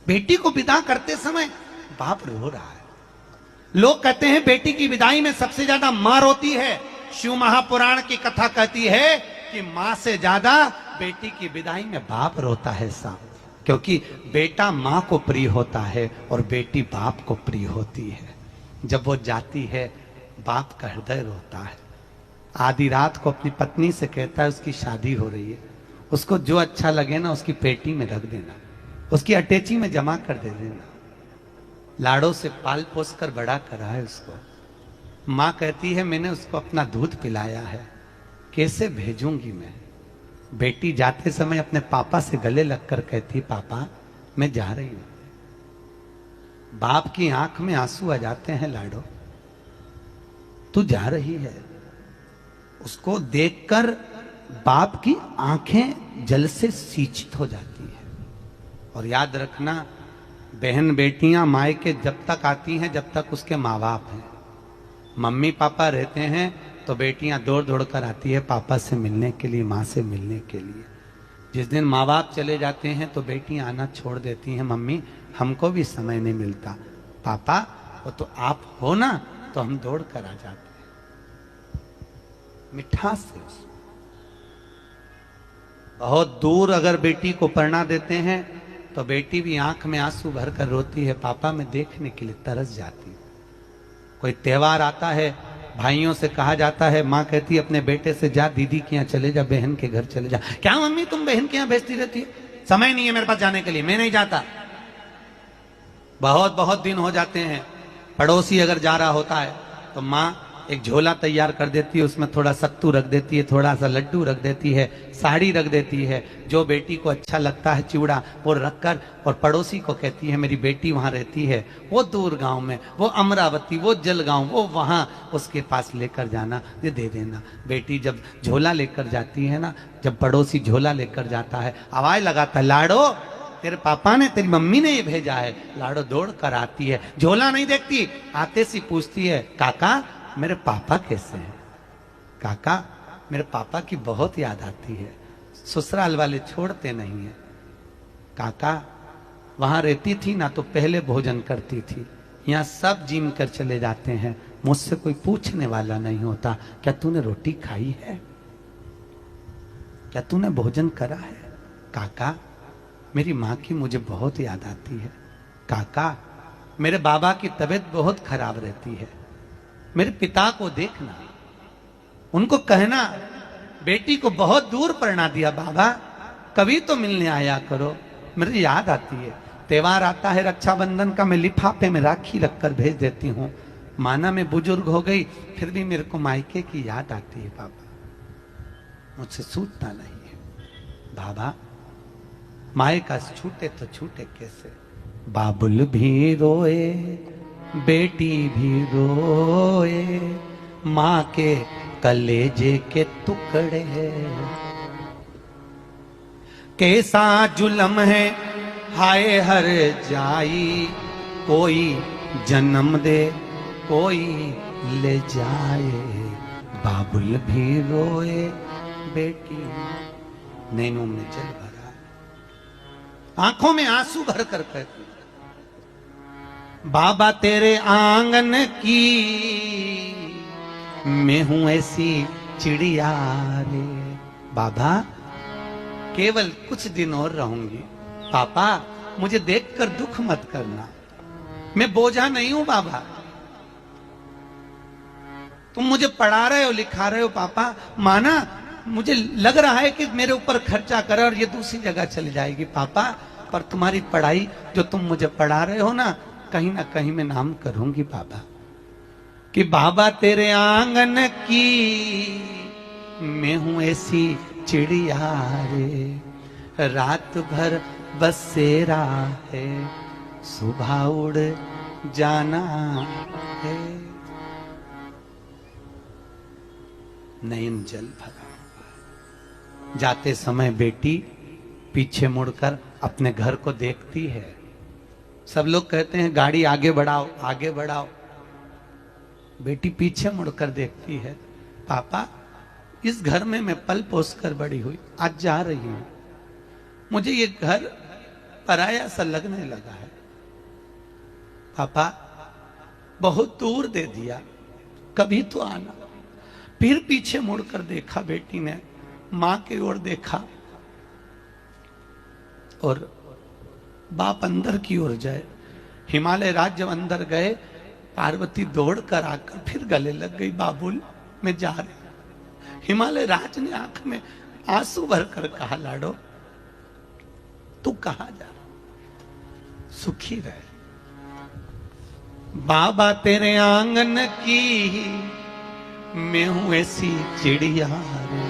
बेटी को विदा करते समय बाप रो रहा है। लोग कहते हैं बेटी की विदाई में सबसे ज्यादा मां रोती है। शिव महापुराण की कथा कहती है कि मां से ज्यादा बेटी की विदाई में बाप रोता है साहब, क्योंकि बेटा मां को प्रिय होता है और बेटी बाप को प्रिय होती है। जब वो जाती है बाप का हृदय रोता है। आधी रात को अपनी पत्नी से कहता है उसकी शादी हो रही है, उसको जो अच्छा लगे ना उसकी पेटी में रख देना, उसकी अटैची में जमा कर दे देना। लाड़ों से पाल पोस कर बड़ा करा है उसको। माँ कहती है मैंने उसको अपना दूध पिलाया है, कैसे भेजूंगी मैं। बेटी जाते समय अपने पापा से गले लगकर कहती पापा मैं जा रही हूं। बाप की आंख में आंसू आ जाते हैं, लाडो तू जा रही है। उसको देखकर बाप की आंखें जल से सींचित हो जाती है। और याद रखना बहन बेटियां मायके जब तक आती हैं जब तक उसके माँ बाप हैं। मम्मी पापा रहते हैं तो बेटियां दौड़ दौड़ कर आती है पापा से मिलने के लिए, माँ से मिलने के लिए। जिस दिन माँ बाप चले जाते हैं तो बेटियां आना छोड़ देती हैं, मम्मी हमको भी समय नहीं मिलता, पापा वो तो आप हो ना, तो हम दौड़ कर आ जाते हैं। मिठास से बहुत दूर अगर बेटी को परना देते हैं तो बेटी भी आंख में आंसू भर कर रोती है, पापा मैं देखने के लिए तरस जाती हूं। कोई त्योहार आता है, भाइयों से कहा जाता है, माँ कहती है अपने बेटे से जा दीदी के यहाँ चले जा, बहन के घर चले जा। क्या मम्मी तुम बहन के यहाँ भेजती रहती है? समय नहीं है मेरे पास जाने के लिए, मैं नहीं जाता। बहुत बहुत दिन हो जाते हैं, पड़ोसी अगर जा रहा होता है तो माँ एक झोला तैयार कर देती है, उसमें थोड़ा सत्तू रख देती है, थोड़ा सा लड्डू रख देती है, साड़ी रख देती है, जो बेटी को अच्छा लगता है चिवड़ा वो रखकर, और पड़ोसी को कहती है मेरी बेटी वहां रहती है, वो दूर गांव में, वो अमरावती, वो जलगांव, वो वहां उसके पास लेकर जाना, ये दे देना। बेटी जब झोला लेकर जाती है ना, जब पड़ोसी झोला लेकर जाता है, आवाज लगाता है लाडो तेरे पापा ने तेरी मम्मी ने ये भेजा है। लाडो दौड़ कर आती है, झोला नहीं देखती, आते सी पूछती है काका मेरे पापा कैसे हैं? काका मेरे पापा की बहुत याद आती है, ससुराल वाले छोड़ते नहीं है। काका वहां रहती थी ना तो पहले भोजन करती थी, यहाँ सब जिम कर चले जाते हैं, मुझसे कोई पूछने वाला नहीं होता। क्या तूने रोटी खाई है? क्या तूने भोजन करा है? काका मेरी माँ की मुझे बहुत याद आती है। काका मेरे बाबा की तबीयत बहुत खराब रहती है, मेरे पिता को देखना, उनको कहना बेटी को बहुत दूर पढ़ना दिया बाबा, कभी तो मिलने आया करो, मुझे याद आती है। त्योहार आता है रक्षाबंधन का, मैं लिफाफे में राखी रखकर भेज देती हूँ। माना मैं बुजुर्ग हो गई फिर भी मेरे को मायके की याद आती है बाबा, मुझसे छूटता नहीं है। बाबा माए का छूटे तो छूटे कैसे? बाबुल भी रोए बेटी भी रोए, माँ के कलेजे के टुकड़े, कैसा जुलम है हाय हर जाई, कोई जन्म दे कोई ले जाए। बाबुल भी रोए बेटी, नैनों में जल भरा, आंखों में आंसू भर कर कहती बाबा तेरे आंगन की मैं हूं ऐसी चिड़िया रे। बाबा केवल कुछ दिन और रहूंगी, पापा मुझे देखकर दुख मत करना, मैं बोझा नहीं हूं बाबा, तुम मुझे पढ़ा रहे हो लिखा रहे हो पापा, माना मुझे लग रहा है कि मेरे ऊपर खर्चा कर और ये दूसरी जगह चली जाएगी पापा, पर तुम्हारी पढ़ाई जो तुम मुझे पढ़ा रहे हो ना कहीं मैं नाम करूंगी बाबा, कि बाबा तेरे आंगन की मैं हूं ऐसी चिड़िया रे, रात भर बसेरा है सुबह उड़ जाना है। नयन जल भरा, जाते समय बेटी पीछे मुड़कर अपने घर को देखती है। सब लोग कहते हैं गाड़ी आगे बढ़ाओ आगे बढ़ाओ, बेटी पीछे मुड़कर देखती है, पापा इस घर में मैं पल पोस कर बड़ी हुई, आज जा रही हूं, मुझे ये घर पराया सा लगने लगा है। पापा बहुत दूर दे दिया, कभी तो आना। फिर पीछे मुड़कर देखा बेटी ने, मां की ओर देखा और बाप अंदर की ओर जाए। हिमालय राज जब अंदर गए, पार्वती दौड़कर आकर फिर गले लग गई, बाबुल मैं जा रही। हिमालय राज ने आंख में आंसू भरकर कहा, लाडो तू कहां जा रहा, सुखी रहे। बाबा तेरे आंगन की मैं हूं ऐसी चिड़िया रे,